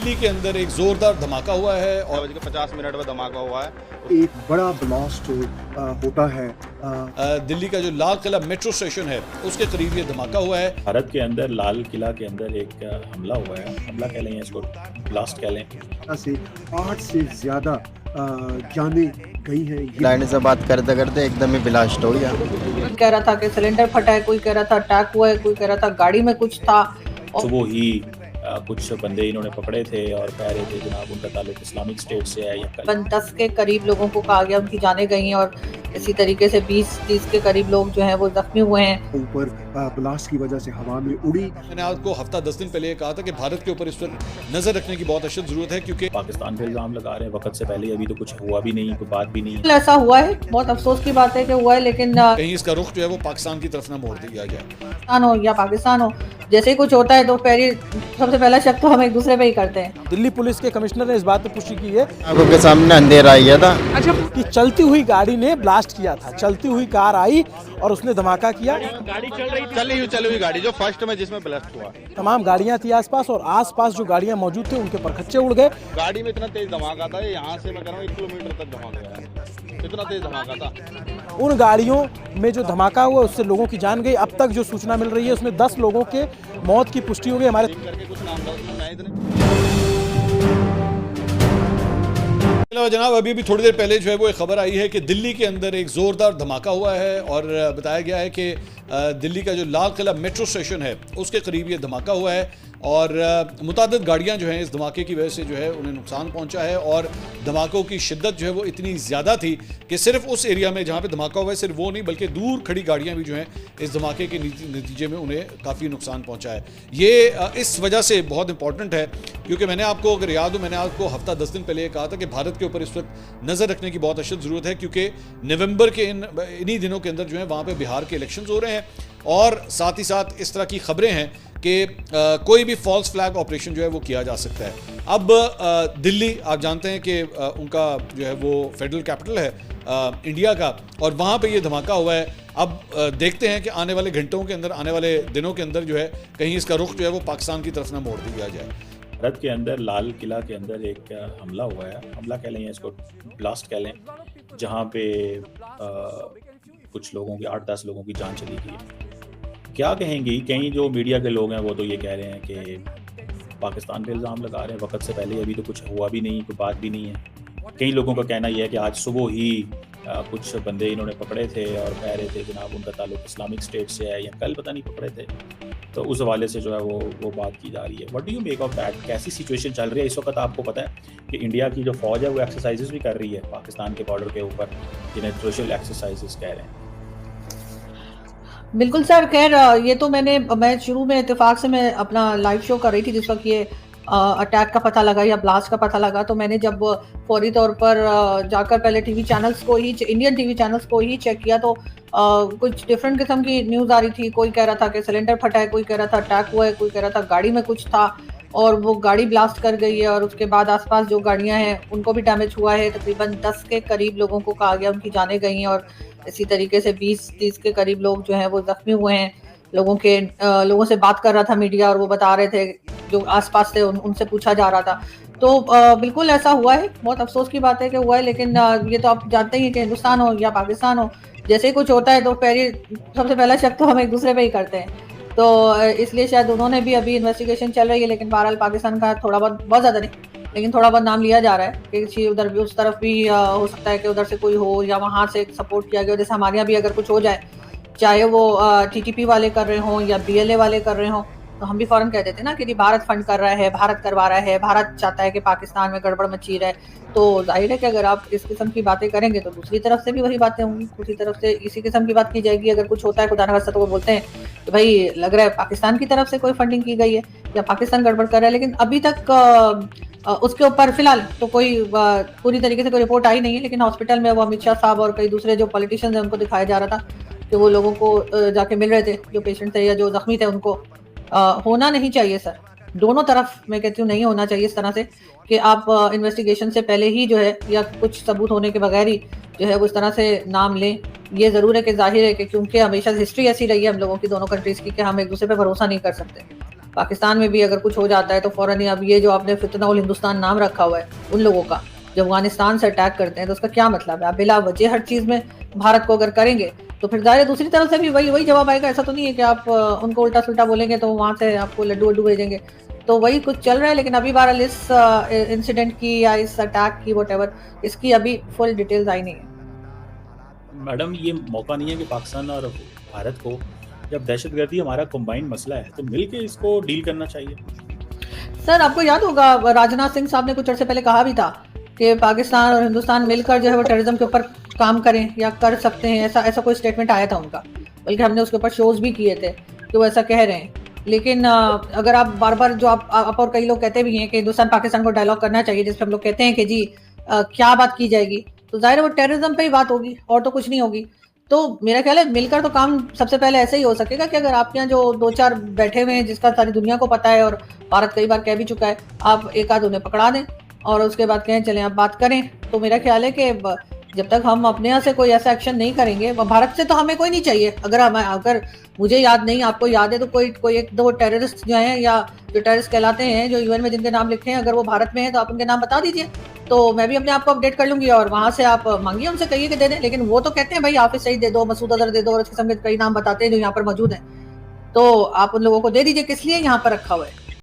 दिल्ली के अंदर एक जोरदार धमाका हुआ है और 50 मिनट में धमाका हुआ है। एक बड़ा ब्लास्ट होता है। दिल्ली का जो लाल किला मेट्रो स्टेशन है उसके करीब ये धमाका हुआ है। भारत के अंदर लाल किला के अंदर एक हमला हुआ है, हमला कह लें या इसको ब्लास्ट कह लें। से 8 से ज्यादा जाने गई हैं। लाइन से बात करते करते एकदम ही ब्लास्ट हो गया। कोई कह रहा था कि सिलेंडर फटा है, कोई कह रहा था अटैक हुआ है, कोई कह रहा था गाड़ी में कुछ था। सुबह ही कुछ बंदे इन्होंने पकड़े थे और कह रहे थे जनाब उनका ताल्लुक इस्लामिक स्टेट से है या 10 के करीब लोगों को कहा गया उनकी जानें गई हैं और इसी तरीके से 20-30 के करीब लोग जो हैं वो जख्मी हुए हैं। ऊपर ब्लास्ट की वजह से हवा में उड़ी। मैंने आपको हफ्ता 10 दिन पहले कहा था कि भारत के ऊपर इस पर नजर रखने की बहुत अशद जरूरत है क्योंकि पाकिस्तान पे इल्जाम लगा रहे हैं वक्त से पहले, अभी तो कुछ हुआ भी नहीं, कोई बात भी नहीं। ऐसा हुआ है, बहुत अफसोस की बात है कि हुआ है, लेकिन कहीं इसका रुख जो है वो पाकिस्तान की तरफ ना मोड़ दिया जाए। पाकिस्तान हो या पाकिस्तान हो, जैसे ही कुछ होता है तो सबसे पहला शक तो हम एक दूसरे पे ही करते हैं। दिल्ली पुलिस के कमिश्नर ने इस बात पर पुष्टि की है आंखों के सामने अंधेरा आ गया था कि चलती हुई गाड़ी ने ब्लास्ट किया था। चलती हुई कार आई और उसने धमाका किया। चली हुई गाड़ी जो फर्स्ट में जिसमें ब्लास्ट हुआ, तमाम गाड़ियां थी आसपास और आसपास जो गाड़ियां मौजूद थे उनके परखच्चे उड़ गए। गाड़ी में इतना तेज धमाका था, यहाँ से मैं कह रहा हूँ 1 किलोमीटर तक धमाका गया, इतना तेज धमाका था। उन गाड़ियों में जो धमाका हुआ उससे लोगों की जान गई। अब तक जो सूचना मिल रही है उसमें 10 लोगों के मौत की पुष्टि हो गई। हमारे करके कुछ नाम जनाब अभी थोड़ी देर पहले जो है वो एक खबर आई है कि दिल्ली के अंदर एक जोरदार धमाका हुआ है और बताया गया है कि दिल्ली का जो लाल किला मेट्रो स्टेशन है उसके करीब ये धमाका हुआ है और मुतादिद गाड़ियां जो हैं इस धमाके की वजह से जो है उन्हें नुकसान पहुंचा है और धमाकों की शिद्दत जो है वो इतनी ज़्यादा थी कि सिर्फ उस एरिया में जहां पे धमाका हुआ है सिर्फ वो नहीं बल्कि दूर खड़ी गाड़ियां भी जो हैं इस धमाके के नतीजे में उन्हें काफ़ी नुकसान पहुंचा है। ये इस वजह से बहुत इंपॉर्टेंट है क्योंकि मैंने आपको अगर याद हो मैंने आपको हफ्ता 10 दिन पहले कहा था कि भारत के ऊपर इस वक्त नज़र रखने की बहुत अशद ज़रूरत है क्योंकि नवंबर के इन्हीं दिनों के अंदर जो है वहाँ पे बिहार के इलेक्शंस हो रहे हैं और साथ ही साथ इस तरह की खबरें हैं कि कोई भी फॉल्स फ्लैग ऑपरेशन जो है वो किया जा सकता है। अब दिल्ली आप जानते हैं कि उनका जो है वो फेडरल कैपिटल है इंडिया का और वहाँ पे ये धमाका हुआ है। अब देखते हैं कि आने वाले घंटों के अंदर आने वाले दिनों के अंदर जो है कहीं इसका रुख जो है वो पाकिस्तान की तरफ ना मोड़ दिया जाए। भारत के अंदर लाल किला के अंदर एक हमला हुआ है, हमला कह लें या इसको ब्लास्ट कह लें, जहाँ पे कुछ लोगों की 8-10 लोगों की जान चली गई है। क्या कहेंगी, कहीं जो मीडिया के लोग हैं वो तो ये कह रहे हैं कि पाकिस्तान पे इल्ज़ाम लगा रहे हैं वक्त से पहले, अभी तो कुछ हुआ भी नहीं, कोई बात भी नहीं है। कई लोगों का कहना यह है कि आज सुबह ही कुछ बंदे इन्होंने पकड़े थे और कह रहे थे जनाब उनका ताल्लुक इस्लामिक स्टेट से है या कल पता नहीं पकड़े थे, तो उस हवाले से जो है वो बात की जा रही है। What do you make of that? कैसी सिचुएशन चल रही है इस वक्त? आपको पता है कि इंडिया की जो फौज है वो एक्सरसाइजेस भी कर रही है पाकिस्तान के बॉर्डर के ऊपर, जिन्हें सोशल एक्सरसाइजेस कह रहे हैं। बिल्कुल सर, खैर ये तो मैं शुरू में इत्तेफाक से मैं अपना लाइव शो कर रही थी जिस वक्त ये अटैक का पता लगा या ब्लास्ट का पता लगा, तो मैंने जब फौरी तौर पर जाकर पहले टीवी चैनल्स को ही, इंडियन टीवी चैनल्स को ही चेक किया तो कुछ डिफरेंट किस्म की न्यूज़ आ रही थी। कोई कह रहा था कि सिलेंडर फटा है, कोई कह रहा था अटैक हुआ है, कोई कह रहा था गाड़ी में कुछ था और वो गाड़ी ब्लास्ट कर गई है और उसके बाद आसपास जो गाड़ियां हैं उनको भी डैमेज हुआ है। तकरीबन 10 के करीब लोगों को कहा गया उनकी जानें गई हैं और इसी तरीके से 20-30 के करीब लोग जो हैं वो जख्मी हुए हैं। लोगों से बात कर रहा था मीडिया और वो बता रहे थे, जो आसपास थे उनसे पूछा जा रहा था। तो बिल्कुल ऐसा हुआ है, बहुत अफसोस की बात है कि हुआ है, लेकिन ये तो आप जानते ही हैं कि हिंदुस्तान हो या पाकिस्तान हो, जैसे ही कुछ होता है तो सबसे पहला शक तो हम एक दूसरे पे ही करते हैं। तो इसलिए शायद उन्होंने भी, अभी इन्वेस्टिगेशन चल रही है, लेकिन बहरहाल पाकिस्तान का थोड़ा बहुत ज़्यादा नहीं लेकिन थोड़ा बहुत नाम लिया जा रहा है कि किसी उधर भी, उस तरफ भी हो सकता है कि उधर से कोई हो या वहाँ से सपोर्ट किया गया। जैसे हमारे यहाँ भी अगर कुछ हो जाए, चाहे वो टीटीपी वाले कर रहे हों या बीएलए वाले कर रहे हों, तो हम भी फौरन कह देते हैं ना कि भारत फंड कर रहा है, भारत करवा रहा है, भारत चाहता है कि पाकिस्तान में गड़बड़ मची रहे। तो जाहिर है कि अगर आप इस किस्म की बातें करेंगे तो दूसरी तरफ से भी वही बातें होंगी, दूसरी तरफ से इसी किस्म की बात की जाएगी। अगर कुछ होता है खुदा न खास्ता तो वो बोलते हैं कि भाई लग रहा है पाकिस्तान की तरफ से कोई फंडिंग की गई है या पाकिस्तान गड़बड़ कर रहा है, लेकिन अभी तक उसके ऊपर फिलहाल तो कोई पूरी तरीके से कोई रिपोर्ट आई नहीं है। लेकिन हॉस्पिटल में वो अमित शाह साहब और कई दूसरे जो पॉलिटिशियंस हैं उनको दिखाया जा रहा था कि वो लोगों को जाके मिल रहे थे, जो पेशेंट थे या जो जख्मी थे उनको। होना नहीं चाहिए सर, दोनों तरफ मैं कहती हूँ नहीं होना चाहिए इस तरह से कि आप इन्वेस्टिगेशन से पहले ही जो है या कुछ सबूत होने के बगैर ही जो है वो इस तरह से नाम लें। ये ज़रूर है कि जाहिर है कि क्योंकि हमेशा हिस्ट्री ऐसी रही है हम लोगों की दोनों कंट्रीज़ की कि हम एक दूसरे पे भरोसा नहीं कर सकते। पाकिस्तान में भी अगर कुछ हो जाता है तो फौरन ही अब ये जो आपने फितना उल हिंदुस्तान नाम रखा हुआ है उन लोगों का, जो अफगानिस्तान से अटैक करते हैं, तो उसका क्या मतलब है? आप बिला वजह हर चीज़ में भारत को अगर करेंगे तो फिर जाहिर है दूसरी तरफ से भी वही जवाब आएगा। ऐसा तो नहीं है कि आप उनको उल्टा सुल्टा बोलेंगे तो वहाँ से आपको लड्डू वड्डू भेजेंगे। तो वही कुछ चल रहा है। लेकिन अभी बहरहाल इस इंसिडेंट की या इस अटैक की व्हाटएवर इसकी अभी फुल डिटेल्स आई नहीं है। मैडम, ये मौका नहीं है कि पाकिस्तान और भारत को, जब दहशतगर्दी हमारा कंबाइंड मसला है तो मिलके इसको डील करना चाहिए। सर आपको याद होगा राजनाथ सिंह साहब ने कुछ अर्से पहले कहा भी था कि पाकिस्तान और हिंदुस्तान मिलकर जो है वो टेररिज्म के ऊपर काम करें या कर सकते हैं, ऐसा कोई स्टेटमेंट आया था उनका। बल्कि हमने उसके ऊपर शोज भी किए थे कि वो ऐसा कह रहे हैं। लेकिन अगर आप बार बार जो आप और कई लोग कहते भी हैं कि हिंदुस्तान पाकिस्तान को डायलॉग करना चाहिए, जिसपे हम लोग कहते हैं कि जी क्या बात की जाएगी, तो जाहिर है वो टेररिज्म पे ही बात होगी और तो कुछ नहीं होगी। तो मेरा ख्याल है मिलकर तो काम सबसे पहले ऐसे ही हो सकेगा कि अगर आपके यहाँ जो 2-4 बैठे हुए हैं जिसका सारी दुनिया को पता है और भारत कई बार कह भी चुका है, आप एक आध उन्हें पकड़ा दें और उसके बाद कहें चलें आप बात करें। तो मेरा ख्याल है कि जब तक हम अपने यहाँ से कोई ऐसा एक्शन नहीं करेंगे, भारत से तो हमें कोई नहीं चाहिए। अगर मुझे याद नहीं, आपको याद है तो कोई 1-2 टेररिस्ट जो हैं या जो टेररिस्ट कहलाते हैं जो यूएन में जिनके नाम लिखे हैं, अगर वो भारत में हैं तो आप उनके नाम बता दीजिए, तो मैं भी अपने आप को अपडेट कर लूंगी और वहां से आप मांगिए, उनसे कहिए कि दे दें। लेकिन वो तो कहते हैं भाई हाफिज सईद दे दो, मसूद अजहर दे दो और इस किस्म के कई नाम बताते हैं जो यहाँ पर मौजूद हैं, तो आप उन लोगों को दे दीजिए। किस लिए यहाँ पर रखा हुआ है?